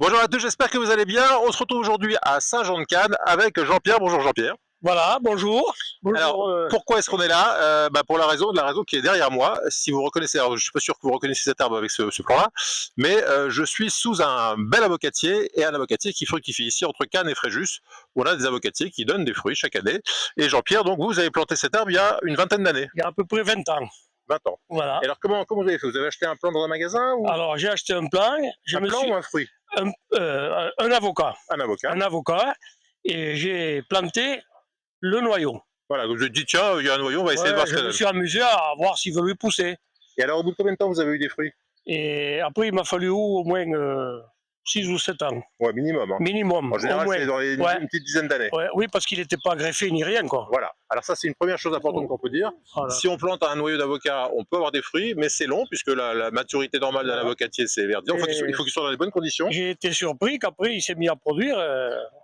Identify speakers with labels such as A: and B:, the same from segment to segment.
A: Bonjour à tous, j'espère que vous allez bien. On se retrouve aujourd'hui à Saint-Jean-de-Cannes avec Jean-Pierre. Bonjour Jean-Pierre.
B: Voilà, bonjour.
A: Alors,
B: Bonjour.
A: pourquoi est-ce qu'on est là? Pour la raison qui est derrière moi. Si vous reconnaissez, alors je suis pas sûr que vous reconnaissez cette arbre avec ce plan-là, mais je suis sous un bel avocatier et un avocatier qui fructifie ici entre Cannes et Fréjus. Où on a des avocatiers qui donnent des fruits chaque année. Et Jean-Pierre, donc vous avez planté cet arbre il y a une vingtaine d'années.
B: Il y a à peu près 20 ans.
A: 20 ans.
B: Voilà.
A: Et alors comment vous avez fait? Vous avez acheté un plant dans un magasin ou
B: Alors, j'ai acheté un plan.
A: ou un fruit?
B: Un avocat.
A: Un avocat.
B: Un avocat. Et j'ai planté le noyau.
A: Voilà, donc je dis tiens, il y a un noyau, on va essayer de voir ce
B: Je
A: que
B: me
A: donne.
B: suis amusé à voir s'il veut lui pousser.
A: Et alors, au bout de combien de temps vous avez eu des fruits?
B: Et après, il m'a fallu au moins 6 ou 7 ans.
A: Ouais, minimum. Hein.
B: Minimum.
A: En général, c'est dans une petite dizaine d'années.
B: Ouais, oui, parce qu'il n'était pas greffé ni rien, quoi.
A: Voilà. Alors ça, c'est une première chose importante qu'on peut dire. Voilà. Si on plante un noyau d'avocat, on peut avoir des fruits, mais c'est long, puisque la maturité normale d'un avocatier, c'est vers 10 ans. Il faut qu'il soit dans les bonnes conditions.
B: J'ai été surpris qu'après, il s'est mis à produire.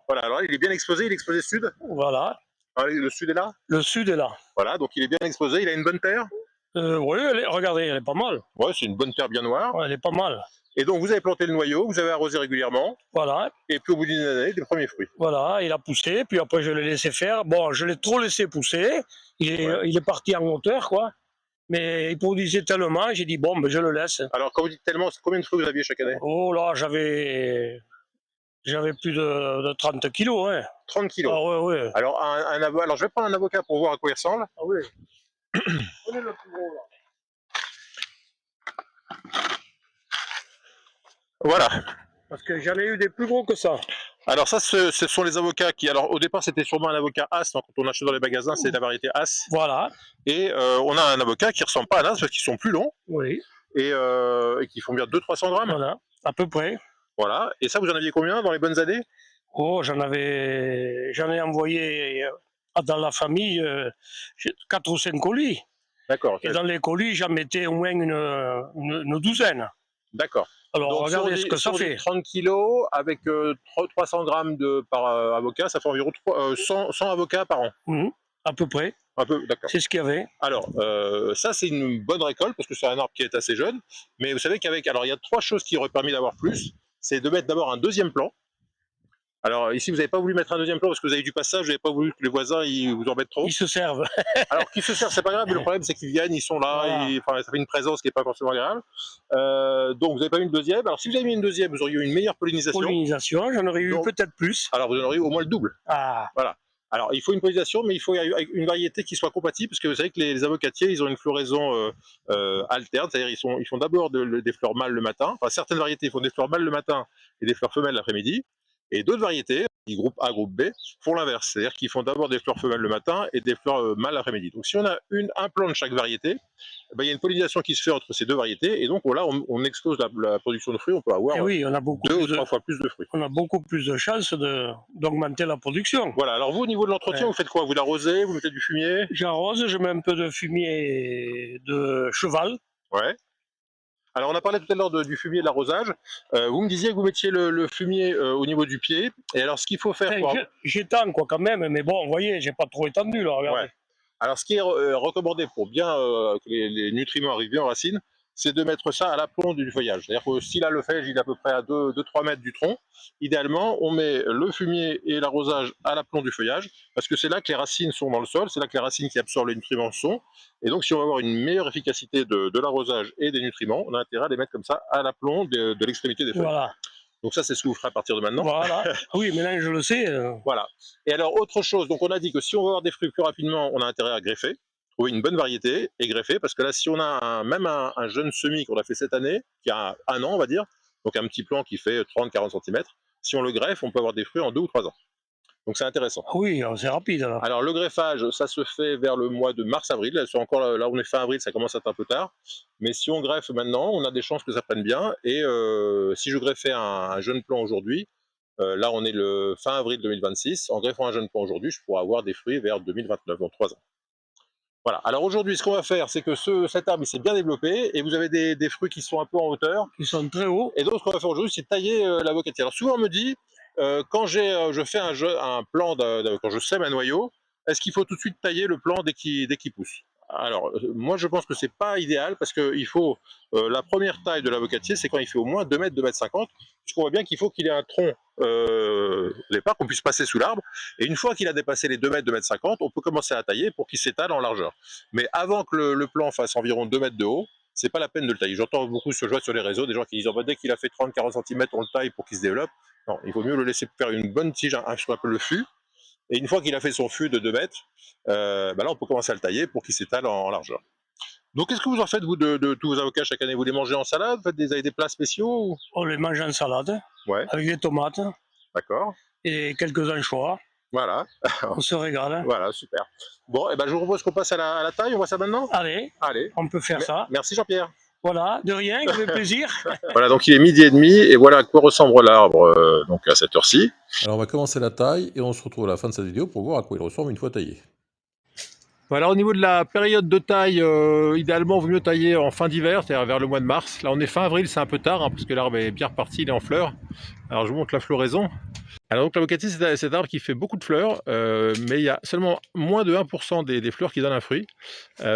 A: Voilà, alors il est bien exposé, il est exposé sud.
B: Voilà.
A: Alors, le sud est là.
B: Le sud est là.
A: Voilà, donc il est bien exposé, il a une bonne terre.
B: Oui, regardez, elle est pas mal.
A: Ouais, c'est une bonne terre bien noire.
B: Ouais, elle est pas mal.
A: Et donc vous avez planté le noyau, vous avez arrosé régulièrement.
B: Voilà.
A: Et puis au bout d'une année, des premiers fruits.
B: Voilà, il a poussé, puis après je l'ai laissé faire. Bon, je l'ai trop laissé pousser. Il est parti en hauteur, quoi. Mais il produisait tellement, j'ai dit bon, ben je le laisse.
A: Alors quand vous dites tellement, combien de fruits vous aviez chaque année?
B: Oh là, j'avais plus de 30 kilos, hein.
A: 30 kilos.
B: Ah ouais, ouais.
A: Alors, alors je vais prendre un avocat pour voir à quoi il ressemble.
B: Ah oui. Prenez le plus gros là.
A: Voilà.
B: Parce que j'en ai eu des plus gros que ça.
A: Alors ça, ce sont les avocats qui... Alors au départ, c'était sûrement un avocat As. Quand on achète dans les magasins, c'est la variété As.
B: Voilà.
A: Et on a un avocat qui ressemble pas à un As parce qu'ils sont plus longs.
B: Oui.
A: Et qui font bien 200-300 grammes.
B: Voilà, à peu près.
A: Voilà. Et ça, vous en aviez combien dans les bonnes années?
B: Oh, j'en ai envoyé dans la famille 4 ou 5 colis.
A: D'accord.
B: Et dans les colis, j'en mettais au moins une douzaine.
A: D'accord.
B: Alors, donc, regardez ce que ça fait.
A: 30 kilos avec 300 grammes par avocat, ça fait environ 100 avocats par an.
B: À peu près.
A: Un peu, d'accord.
B: C'est ce qu'il y avait.
A: Alors, ça, c'est une bonne récolte parce que c'est un arbre qui est assez jeune. Mais vous savez qu'avec. Alors, il y a 3 choses qui auraient permis d'avoir plus. C'est de mettre d'abord un deuxième plan. Alors, ici, vous n'avez pas voulu mettre un deuxième plan parce que vous avez du passage, vous n'avez pas voulu que les voisins ils vous embêtent trop.
B: Ils se servent.
A: Alors, qu'ils se servent, c'est pas grave, mais le problème, c'est qu'ils viennent, ils sont là, voilà. Ça fait une présence qui n'est pas forcément agréable. Donc, vous n'avez pas eu une deuxième. Alors, si vous avez mis une deuxième, vous auriez eu une meilleure pollinisation.
B: Pollinisation, j'en aurais eu peut-être plus.
A: Alors, vous en auriez eu au moins le double.
B: Ah.
A: Voilà. Alors, il faut une pollinisation, mais il faut une variété qui soit compatible, parce que vous savez que les avocatiers, ils ont une floraison alterne, c'est-à-dire ils font d'abord des fleurs mâles le matin. Enfin, certaines variétés font des fleurs mâles le matin et des fleurs femelles l'après-midi. Et d'autres variétés, groupe A, groupe B, font l'inverse, c'est-à-dire qu'ils font d'abord des fleurs femelles le matin et des fleurs mâles l'après-midi. Donc si on a un plan de chaque variété, il y a une pollinisation qui se fait entre ces deux variétés, et donc là on explose la production de fruits, on peut avoir
B: on a
A: 2 ou 3 fois plus de fruits.
B: On a beaucoup plus de chances d'augmenter la production.
A: Voilà, alors vous au niveau de l'entretien, vous faites quoi? Vous l'arrosez, vous mettez du fumier?
B: J'arrose, je mets un peu de fumier de cheval.
A: Ouais. Alors on a parlé tout à l'heure du fumier de l'arrosage. Vous me disiez que vous mettiez le fumier au niveau du pied. Et alors ce qu'il faut faire...
B: J'étends quoi quand même, mais bon, vous voyez, j'ai pas trop étendu là, regardez.
A: Ouais. Alors ce qui est recommandé pour bien que les nutriments arrivent bien aux racines, c'est de mettre ça à l'aplomb du feuillage. C'est-à-dire que si là le feuillage il est à peu près à 2-3 mètres du tronc, idéalement on met le fumier et l'arrosage à l'aplomb du feuillage, parce que c'est là que les racines sont dans le sol, c'est là que les racines qui absorbent les nutriments sont, et donc si on veut avoir une meilleure efficacité de l'arrosage et des nutriments, on a intérêt à les mettre comme ça à l'aplomb de l'extrémité des feuilles. Voilà. Donc ça, c'est ce que vous ferez à partir de maintenant.
B: Voilà. Oui, maintenant je le sais.
A: Voilà. Et alors, autre chose, donc on a dit que si on veut avoir des fruits plus rapidement, on a intérêt à greffer, trouver une bonne variété et greffer, parce que là, si on a même un jeune semis qu'on a fait cette année, qui a 1 an, on va dire, donc un petit plant qui fait 30-40 cm, si on le greffe, on peut avoir des fruits en 2 ou 3 ans. Donc c'est intéressant.
B: Oui, c'est rapide.
A: Alors le greffage, ça se fait vers le mois de mars-avril. Là, on est fin avril, ça commence à être un peu tard. Mais si on greffe maintenant, on a des chances que ça prenne bien. Et si je greffais un jeune plant aujourd'hui, là on est le fin avril 2026, en greffant un jeune plant aujourd'hui, je pourrais avoir des fruits vers 2029, dans 3 ans. Voilà, alors aujourd'hui ce qu'on va faire, c'est que cet arbre il s'est bien développé et vous avez des fruits qui sont un peu en hauteur.
B: Ils sont très hauts.
A: Et donc ce qu'on va faire aujourd'hui, c'est tailler l'avocatier. Alors souvent on me dit, quand je fais un plan, quand je sème un noyau, est-ce qu'il faut tout de suite tailler le plant dès qu'il pousse? Alors, moi je pense que c'est pas idéal parce qu'il faut la première taille de l'avocatier, c'est quand il fait au moins 2 mètres, 2 mètres 50, puisqu'on voit bien qu'il faut qu'il ait un tronc au départ, qu'on puisse passer sous l'arbre. Et une fois qu'il a dépassé les 2 mètres, 2 mètres 50, on peut commencer à tailler pour qu'il s'étale en largeur. Mais avant que le plant fasse environ 2 mètres de haut, c'est pas la peine de le tailler. J'entends beaucoup se jouer sur les réseaux des gens qui disent oh, bah, dès qu'il a fait 30-40 cm, on le taille pour qu'il se développe. Non, il vaut mieux le laisser faire une bonne tige, ce qu'on appelle le fût. Et une fois qu'il a fait son fût de 2 mètres, bah là on peut commencer à le tailler pour qu'il s'étale en largeur. Donc qu'est-ce que vous en faites vous de tous vos avocats chaque année? Vous les mangez en salade? Vous faites des plats spéciaux?
B: On les mange en salade,
A: Ouais,
B: avec des tomates
A: d'accord.
B: et quelques anchois.
A: Voilà,
B: On se régale.
A: voilà, super. Bon, et ben je vous propose qu'on passe à la taille, on voit ça maintenant?
B: Allez,
A: Allez,
B: on peut faire ça.
A: merci Jean-Pierre.
B: Voilà, de rien, avec plaisir.
A: Voilà, donc il est 12h30 et voilà à quoi ressemble l'arbre donc à cette heure-ci.
C: Alors on va commencer la taille et on se retrouve à la fin de cette vidéo pour voir à quoi il ressemble une fois taillé.
A: Voilà, au niveau de la période de taille, idéalement, il vaut mieux tailler en fin d'hiver, c'est-à-dire vers le mois de mars. Là, on est fin avril, c'est un peu tard, parce que l'arbre est bien reparti, il est en fleurs. Alors, je vous montre la floraison. Alors, donc, l'avocatier, c'est cet arbre qui fait beaucoup de fleurs, mais il y a seulement moins de 1% des fleurs qui donnent un fruit,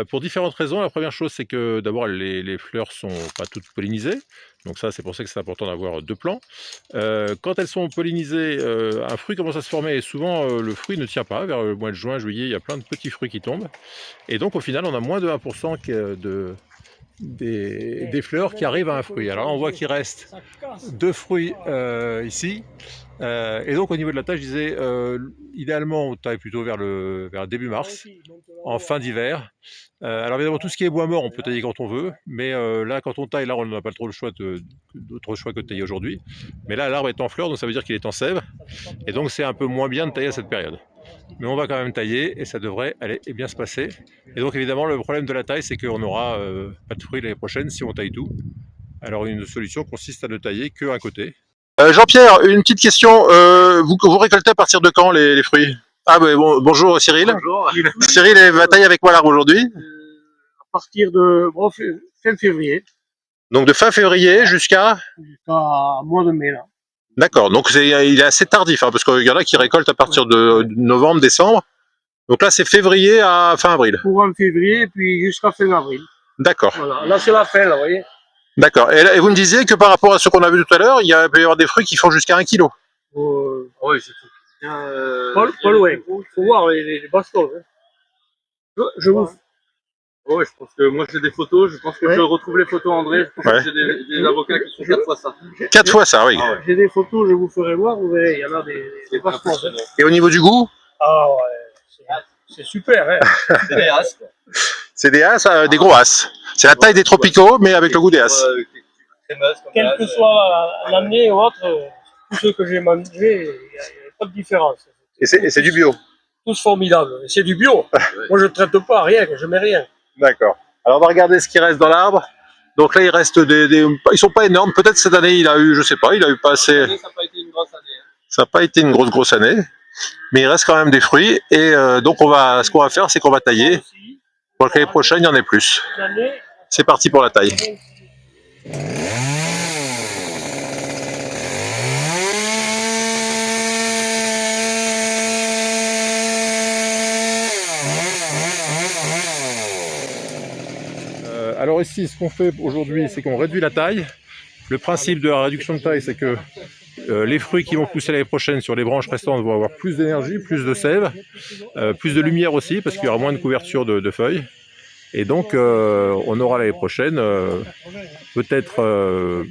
A: pour différentes raisons. La première chose, c'est que d'abord, les fleurs sont pas toutes pollinisées. Donc ça, c'est pour ça que c'est important d'avoir 2 plants. Quand elles sont pollinisées, un fruit commence à se former et souvent le fruit ne tient pas. Vers le mois de juin, juillet, il y a plein de petits fruits qui tombent. Et donc au final, on a moins de 1% des fleurs qui arrivent à un fruit. Alors là, on voit qu'il reste 2 fruits ici. Et donc au niveau de la taille, je disais, idéalement on taille plutôt vers début mars, en fin d'hiver. Alors évidemment tout ce qui est bois mort on peut tailler quand on veut, mais là quand on taille, là on n'a pas trop le choix d'autre choix que de tailler aujourd'hui. Mais là l'arbre est en fleurs, donc ça veut dire qu'il est en sève, et donc c'est un peu moins bien de tailler à cette période. Mais on va quand même tailler et ça devrait aller et bien se passer. Et donc évidemment le problème de la taille, c'est qu'on n'aura pas de fruits l'année prochaine si on taille tout. Alors une solution consiste à ne tailler qu'un côté. Jean-Pierre, une petite question. Vous récoltez à partir de quand les fruits? Ah bah, bonjour Cyril.
B: Bonjour.
A: Cyril va tailler avec moi l'arbre aujourd'hui.
B: À partir de fin février
A: Donc de fin février jusqu'à...
B: jusqu'à mois de mai, là.
A: D'accord, donc il est assez tardif, hein, parce qu'il y en a qui récoltent à partir de novembre, décembre. Donc là c'est février à fin avril.
B: Courant février, puis jusqu'à fin avril.
A: D'accord.
B: Voilà, là c'est la fin, là, vous voyez.
A: D'accord. Et vous me disiez que par rapport à ce qu'on a vu tout à l'heure, il peut y avoir des fruits qui font jusqu'à 1 kg.
B: Oui, c'est tout. Pas loin. Il faut voir les bastons. Hein. Je vous...
D: Oui, je pense que moi j'ai des photos, je pense que je retrouve les photos André, je pense que j'ai des avocats qui sont 4 fois ça.
A: 4 fois ça, oui.
D: Ah ouais.
B: J'ai des photos, je vous ferai voir, vous verrez, il y en a des bastons. Hein.
A: Et au niveau du goût?
B: Ah ouais, c'est super. Hein.
D: C'est des as, quoi.
A: C'est des as, des gros as. C'est la taille des tropicaux, mais avec le goût des as.
B: Quelle que soit l'année ou autre, tous ceux que j'ai mangés, il n'y a pas de différence.
A: Et c'est du bio.
B: Tous formidables. C'est du bio. Moi je ne traite pas, rien, je mets rien.
A: D'accord. Alors on va regarder ce qui reste dans l'arbre. Donc là il reste ils sont pas énormes. Peut-être cette année il a eu, je sais pas, il a eu pas assez.
D: Ça n'a pas été une grosse année.
A: Ça n'a pas été une grosse année, mais il reste quand même des fruits. Et donc ce qu'on va faire, c'est qu'on va tailler pour que l'année prochaine il y en ait plus. C'est parti pour la taille. Alors ici, ce qu'on fait aujourd'hui, c'est qu'on réduit la taille. Le principe de la réduction de taille, c'est que les fruits qui vont pousser l'année prochaine sur les branches restantes vont avoir plus d'énergie, plus de sève, plus de lumière aussi, parce qu'il y aura moins de couverture de feuilles. Et donc, on aura l'année prochaine peut-être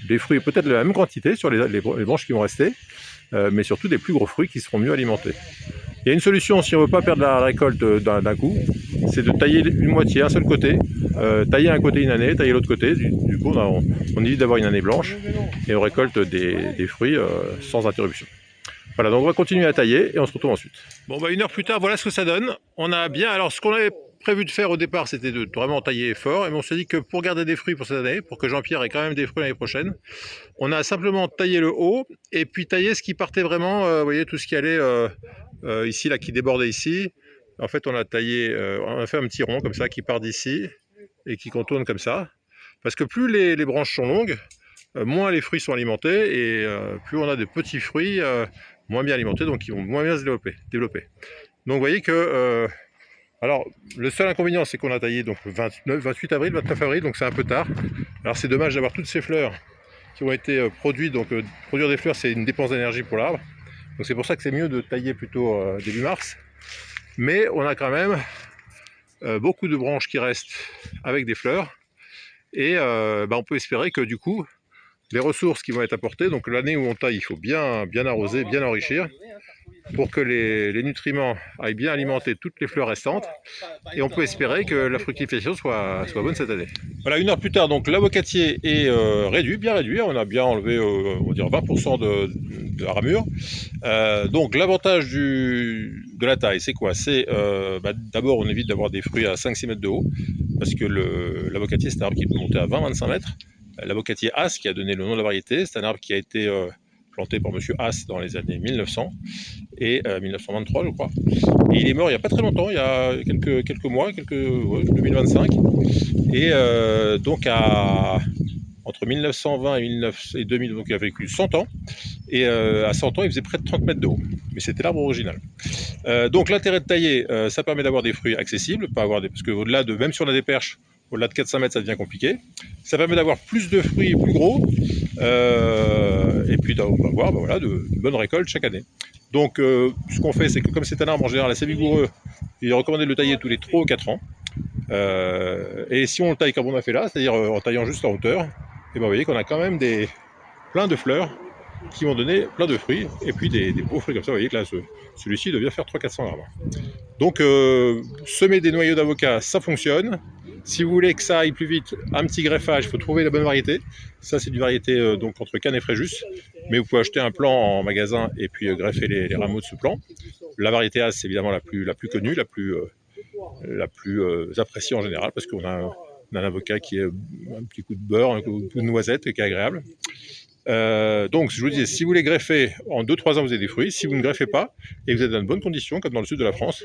A: des fruits, peut-être la même quantité sur les branches qui vont rester, mais surtout des plus gros fruits qui seront mieux alimentés. Il y a une solution si on ne veut pas perdre la récolte d'un coup, c'est de tailler une moitié, un seul côté, tailler un côté une année, tailler l'autre côté, du coup on évite d'avoir une année blanche et on récolte des fruits sans interruption. Voilà, donc on va continuer à tailler et on se retrouve ensuite. Bon bah 1 heure plus tard, voilà ce que ça donne. On a bien, alors ce qu'on avait prévu de faire au départ, c'était de vraiment tailler fort, mais on s'est dit que pour garder des fruits pour cette année, pour que Jean-Pierre ait quand même des fruits l'année prochaine, on a simplement taillé le haut et puis taillé ce qui partait vraiment, vous voyez, tout ce qui allait ici, là, qui débordait ici. En fait, on a taillé, on a fait un petit rond comme ça qui part d'ici et qui contourne comme ça. Parce que plus les branches sont longues, moins les fruits sont alimentés et plus on a de petits fruits moins bien alimentés, donc ils vont moins bien se développer. Donc vous voyez que Alors, le seul inconvénient, c'est qu'on a taillé donc le 28 avril, 29 avril, donc c'est un peu tard. Alors c'est dommage d'avoir toutes ces fleurs qui ont été produites. Donc produire des fleurs, c'est une dépense d'énergie pour l'arbre. Donc c'est pour ça que c'est mieux de tailler plutôt début mars. Mais on a quand même beaucoup de branches qui restent avec des fleurs. Et on peut espérer que du coup, les ressources qui vont être apportées, donc l'année où on taille, il faut bien arroser, bien enrichir, pour que les nutriments aillent bien alimenter toutes les fleurs restantes. Et on peut espérer que la fructification soit bonne cette année. Voilà, 1 heure plus tard, donc l'avocatier est réduit, bien réduit. On a bien enlevé, on va dire 20% de la ramure. Donc l'avantage de la taille, c'est quoi? C'est d'abord, on évite d'avoir des fruits à 5-6 mètres de haut, parce que l'avocatier, c'est un arbre qui peut monter à 20-25 mètres. L'avocatier Haas, qui a donné le nom de la variété, c'est un arbre qui a été planté par monsieur Haas dans les années 1900 et 1923 je crois. Et il est mort il n'y a pas très longtemps, il y a quelques mois, 2025. Et donc entre 1920 et 2000, donc il a vécu 100 ans. Et à 100 ans, il faisait près de 30 mètres de haut. Mais c'était l'arbre original. Donc l'intérêt de tailler, ça permet d'avoir des fruits accessibles, parce qu'au-delà même si on a des perches, au-delà de 4-5 mètres, ça devient compliqué. Ça permet d'avoir plus de fruits plus gros, et puis d'avoir de bonnes récoltes chaque année. Donc ce qu'on fait, c'est que comme c'est un arbre en général assez vigoureux, il est recommandé de le tailler tous les 3 ou 4 ans. Et si on le taille comme on a fait là, c'est-à-dire en taillant juste en hauteur, et vous voyez qu'on a quand même plein de fleurs qui vont donner plein de fruits, et puis des beaux fruits comme ça. Vous voyez que là, celui-ci devient faire 300-400 grammes. Donc semer des noyaux d'avocat, ça fonctionne. Si vous voulez que ça aille plus vite, un petit greffage, il faut trouver la bonne variété. Ça, c'est une variété donc entre Cannes et Fréjus. Mais vous pouvez acheter un plant en magasin et puis greffer les rameaux de ce plant. La variété As, c'est évidemment la plus connue, la plus appréciée en général, parce qu'on a un avocat qui est un petit coup de beurre, un coup de noisette et qui est agréable. Donc, je vous disais, si vous les greffez, en 2-3 ans, vous avez des fruits. Si vous ne greffez pas, et que vous êtes dans de bonnes conditions, comme dans le sud de la France,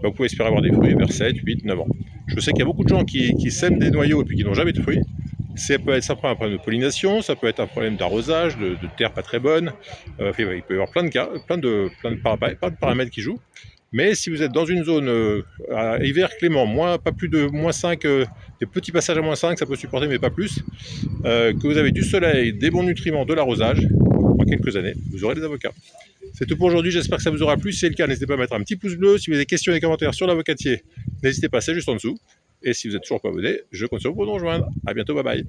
A: vous pouvez espérer avoir des fruits vers 7, 8, 9 ans. Je sais qu'il y a beaucoup de gens qui sèment des noyaux et puis qui n'ont jamais de fruits. Ça peut être un problème de pollinisation, ça peut être un problème d'arrosage, de terre pas très bonne. Il peut y avoir plein de paramètres qui jouent. Mais si vous êtes dans une zone à hiver clément, pas plus de -5, des petits passages à -5, ça peut supporter, mais pas plus, que vous avez du soleil, des bons nutriments, de l'arrosage, en quelques années, vous aurez des avocats. C'est tout pour aujourd'hui, j'espère que ça vous aura plu. Si c'est le cas, n'hésitez pas à mettre un petit pouce bleu. Si vous avez des questions et des commentaires sur l'avocatier, n'hésitez pas, c'est juste en dessous. Et si vous n'êtes toujours pas abonné, je compte sur vous pour nous rejoindre. A bientôt, bye bye.